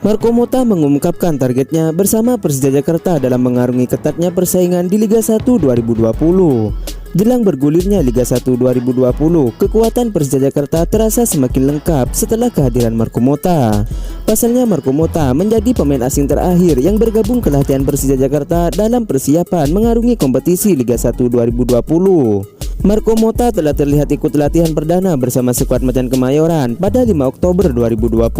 Marco Motta mengungkapkan targetnya bersama Persija Jakarta dalam mengarungi ketatnya persaingan di Liga 1 2020. Jelang bergulirnya Liga 1 2020, kekuatan Persija Jakarta terasa semakin lengkap setelah kehadiran Marco Motta. Pasalnya Marco Motta menjadi pemain asing terakhir yang bergabung ke latihan Persija Jakarta dalam persiapan mengarungi kompetisi Liga 1 2020. Marco Motta telah terlihat ikut latihan perdana bersama skuad Macan Kemayoran pada 5 Oktober 2020.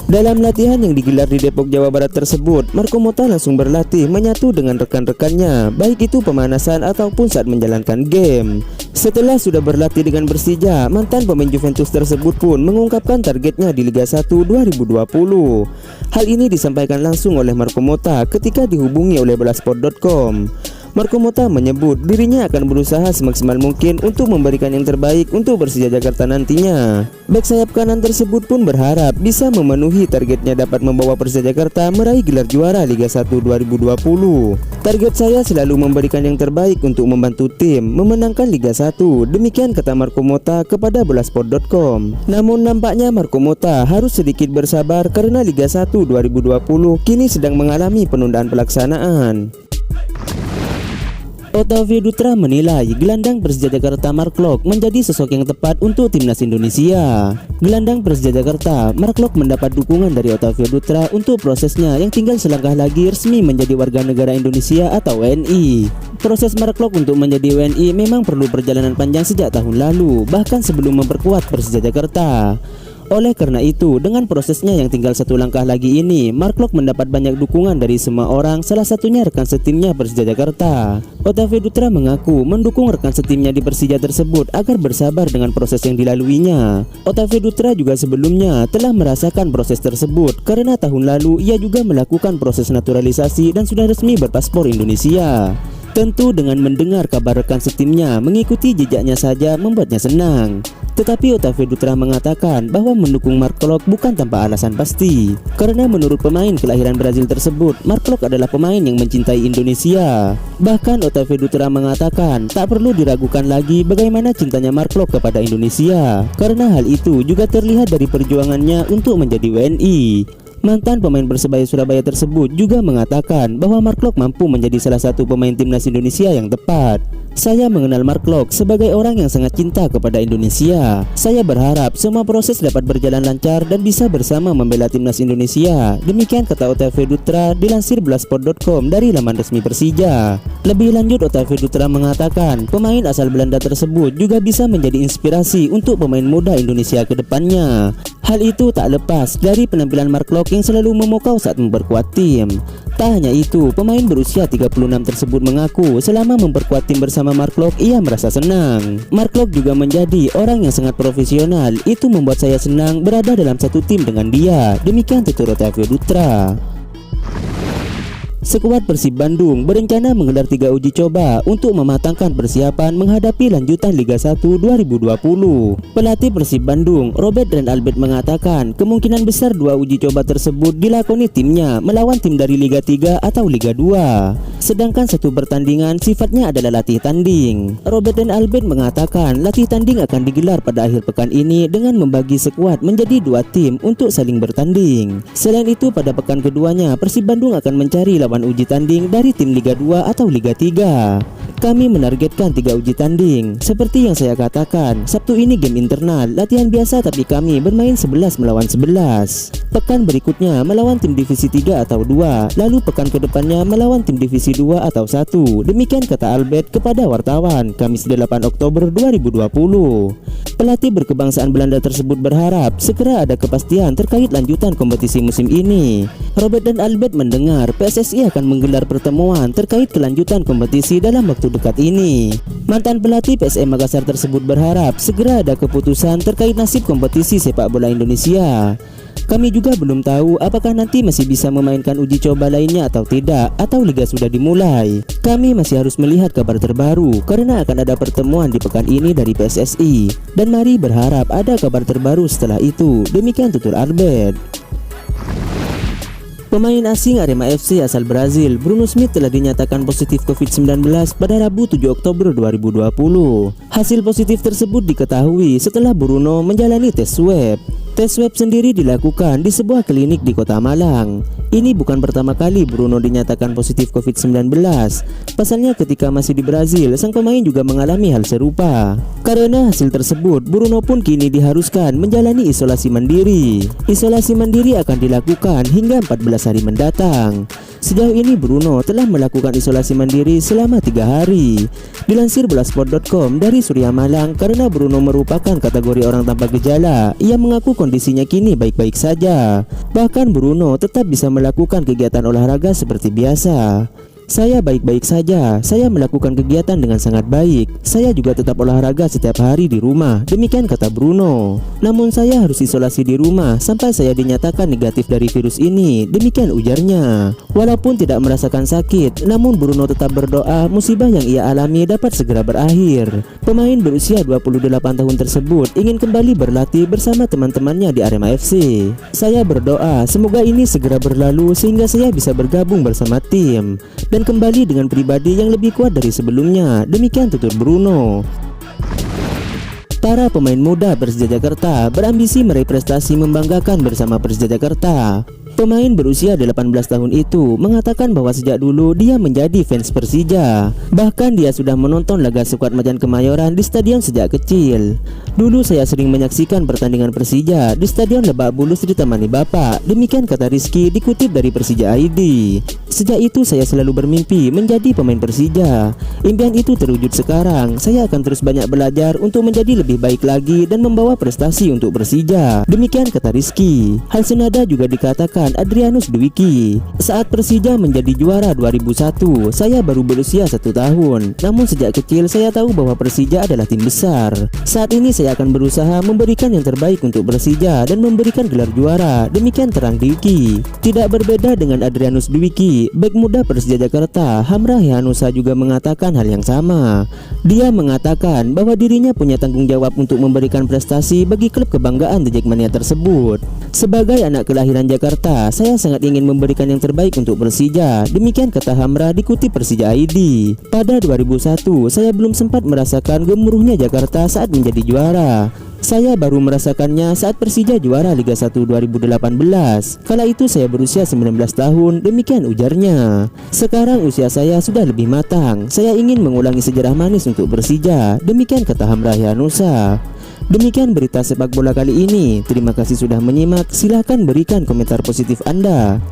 Dalam latihan yang digelar di Depok, Jawa Barat tersebut, Marco Motta langsung berlatih menyatu dengan rekan-rekannya, baik itu pemanasan ataupun saat menjalankan game. Setelah sudah berlatih dengan Persija, mantan pemain Juventus tersebut pun mengungkapkan targetnya di Liga 1 2020. Hal ini disampaikan langsung oleh Marco Motta ketika dihubungi oleh Bolasport.com. Marco Motta menyebut dirinya akan berusaha semaksimal mungkin untuk memberikan yang terbaik untuk Persija Jakarta nantinya. Bek sayap kanan tersebut pun berharap bisa memenuhi targetnya dapat membawa Persija Jakarta meraih gelar juara Liga 1 2020. Target saya selalu memberikan yang terbaik untuk membantu tim memenangkan Liga 1, demikian kata Marco Motta kepada Bolasport.com. Namun nampaknya Marco Motta harus sedikit bersabar karena Liga 1 2020 kini sedang mengalami penundaan pelaksanaan. Otavio Dutra menilai gelandang Persija Jakarta Mark Klok menjadi sosok yang tepat untuk timnas Indonesia. Gelandang Persija Jakarta Mark Klok mendapat dukungan dari Otavio Dutra untuk prosesnya yang tinggal selangkah lagi resmi menjadi warga negara Indonesia atau WNI. Proses Mark Klok untuk menjadi WNI memang perlu perjalanan panjang sejak tahun lalu, bahkan sebelum memperkuat Persija Jakarta. Oleh karena itu, dengan prosesnya yang tinggal satu langkah lagi ini, Mark Klok mendapat banyak dukungan dari semua orang, salah satunya rekan setimnya Persija Jakarta. Otavio Dutra mengaku mendukung rekan setimnya di Persija tersebut agar bersabar dengan proses yang dilaluinya. Otavio Dutra juga sebelumnya telah merasakan proses tersebut karena tahun lalu ia juga melakukan proses naturalisasi dan sudah resmi berpaspor Indonesia. Tentu dengan mendengar kabar rekan setimnya mengikuti jejaknya saja membuatnya senang. Tetapi Otavio Dutra mengatakan bahwa mendukung Mark Klok bukan tanpa alasan pasti. Karena menurut pemain kelahiran Brazil tersebut, Mark Klok adalah pemain yang mencintai Indonesia. Bahkan Otavio Dutra mengatakan tak perlu diragukan lagi bagaimana cintanya Mark Klok kepada Indonesia. Karena hal itu juga terlihat dari perjuangannya untuk menjadi WNI. Mantan pemain Persebaya Surabaya tersebut juga mengatakan bahwa Mark Klok mampu menjadi salah satu pemain timnas Indonesia yang tepat. Saya mengenal Mark Klok sebagai orang yang sangat cinta kepada Indonesia. Saya berharap semua proses dapat berjalan lancar dan bisa bersama membela timnas Indonesia. Demikian kata Otavio Dutra dilansir Bolasport.com dari laman resmi Persija. Lebih lanjut, Otavio Dutra mengatakan pemain asal Belanda tersebut juga bisa menjadi inspirasi untuk pemain muda Indonesia ke depannya. Hal itu tak lepas dari penampilan Mark Klok yang selalu memukau saat memperkuat tim. Tak hanya itu, pemain berusia 36 tersebut mengaku selama memperkuat tim bersama Mark Klok ia merasa senang. Mark Klok juga menjadi orang yang sangat profesional. Itu membuat saya senang berada dalam satu tim dengan dia. Demikian tutur Otavio Dutra. Skuad Persib Bandung berencana menggelar 3 uji coba untuk mematangkan persiapan menghadapi lanjutan Liga 1 2020. Pelatih Persib Bandung, Robert dan Albert mengatakan kemungkinan besar 2 uji coba tersebut dilakoni timnya melawan tim dari Liga 3 atau Liga 2. Sedangkan satu pertandingan sifatnya adalah latih tanding. Robert dan Albert mengatakan latih tanding akan digelar pada akhir pekan ini dengan membagi skuad menjadi 2 tim untuk saling bertanding. Selain itu, pada pekan keduanya Persib Bandung akan mencari lawan uji tanding dari tim Liga 2 atau Liga 3. Kami menargetkan 3 uji tanding. Seperti yang saya katakan, Sabtu ini game internal, latihan biasa tapi kami bermain 11 melawan 11. Pekan berikutnya melawan tim divisi 3 atau 2, lalu pekan kedepannya melawan tim divisi 2 atau 1. Demikian kata Albert kepada wartawan Kamis 8 Oktober 2020. Pelatih berkebangsaan Belanda tersebut berharap segera ada kepastian terkait lanjutan kompetisi musim ini. Robert dan Albert mendengar PSSI akan menggelar pertemuan terkait kelanjutan kompetisi dalam waktu dekat ini. Mantan pelatih PSM Makassar tersebut berharap segera ada keputusan terkait nasib kompetisi sepak bola Indonesia. Kami juga belum tahu apakah nanti masih bisa memainkan uji coba lainnya atau tidak, atau liga sudah dimulai. Kami masih harus melihat kabar terbaru karena akan ada pertemuan di pekan ini dari PSSI. Dan mari berharap ada kabar terbaru setelah itu. Demikian tutur Albert. Pemain asing Arema FC asal Brazil, Bruno Smith telah dinyatakan positif COVID-19 pada Rabu 7 Oktober 2020. Hasil positif tersebut diketahui setelah Bruno menjalani tes swab. Tes swab sendiri dilakukan di sebuah klinik di Kota Malang. Ini bukan pertama kali Bruno dinyatakan positif COVID-19. Pasalnya ketika masih di Brazil, sang pemain juga mengalami hal serupa. Karena hasil tersebut, Bruno pun kini diharuskan menjalani isolasi mandiri. Isolasi mandiri akan dilakukan hingga 14 hari mendatang. Sejauh ini Bruno telah melakukan isolasi mandiri selama 3 hari. Dilansir Bolasport.com dari Surya Malang, karena Bruno merupakan kategori orang tanpa gejala, ia mengaku kondisinya kini baik-baik saja. Bahkan Bruno tetap bisa melakukan kegiatan olahraga seperti biasa. Saya baik-baik saja, saya melakukan kegiatan dengan sangat baik. Saya juga tetap olahraga setiap hari di rumah, demikian kata Bruno. Namun saya harus isolasi di rumah sampai saya dinyatakan negatif dari virus ini, demikian ujarnya. Walaupun tidak merasakan sakit, namun Bruno tetap berdoa musibah yang ia alami dapat segera berakhir. Pemain berusia 28 tahun tersebut ingin kembali berlatih bersama teman-temannya di Arema FC. Saya berdoa semoga ini segera berlalu sehingga saya bisa bergabung bersama tim dan kembali dengan pribadi yang lebih kuat dari sebelumnya, demikian tutur Bruno. Para pemain muda Persija Jakarta berambisi meraih prestasi membanggakan bersama Persija Jakarta. Pemain berusia 18 tahun itu mengatakan bahwa sejak dulu dia menjadi fans Persija. Bahkan dia sudah menonton laga skuad Macan Kemayoran di stadion sejak kecil. Dulu saya sering menyaksikan pertandingan Persija di Stadion Lebak Bulus ditemani bapak, demikian kata Rizky dikutip dari Persija ID. Sejak itu saya selalu bermimpi menjadi pemain Persija. Impian itu terwujud sekarang. Saya akan terus banyak belajar untuk menjadi lebih baik lagi dan membawa prestasi untuk Persija, demikian kata Rizky. Hal senada juga dikatakan Adrianus Dwiki. Saat Persija menjadi juara 2001, saya baru berusia 1 tahun. Namun sejak kecil saya tahu bahwa Persija adalah tim besar. Saat ini saya akan berusaha memberikan yang terbaik untuk Persija dan memberikan gelar juara, demikian terang Dwiki. Tidak berbeda dengan Adrianus Dwiki, bek muda Persija Jakarta Hamrah Hanusa juga mengatakan hal yang sama. Dia mengatakan bahwa dirinya punya tanggung jawab untuk memberikan prestasi bagi klub kebanggaan The Jackmania tersebut. Sebagai anak kelahiran Jakarta, saya sangat ingin memberikan yang terbaik untuk Persija, demikian kata Hamrah dikutip Persija ID. Pada 2001, saya belum sempat merasakan gemuruhnya Jakarta saat menjadi juara. Saya baru merasakannya saat Persija juara Liga 1 2018. Kala itu saya berusia 19 tahun, demikian ujarnya. Sekarang usia saya sudah lebih matang. Saya ingin mengulangi sejarah manis untuk Persija, demikian kata Hamrah Hanusa. Demikian berita sepak bola kali ini. Terima kasih sudah menyimak. Silahkan berikan komentar positif Anda.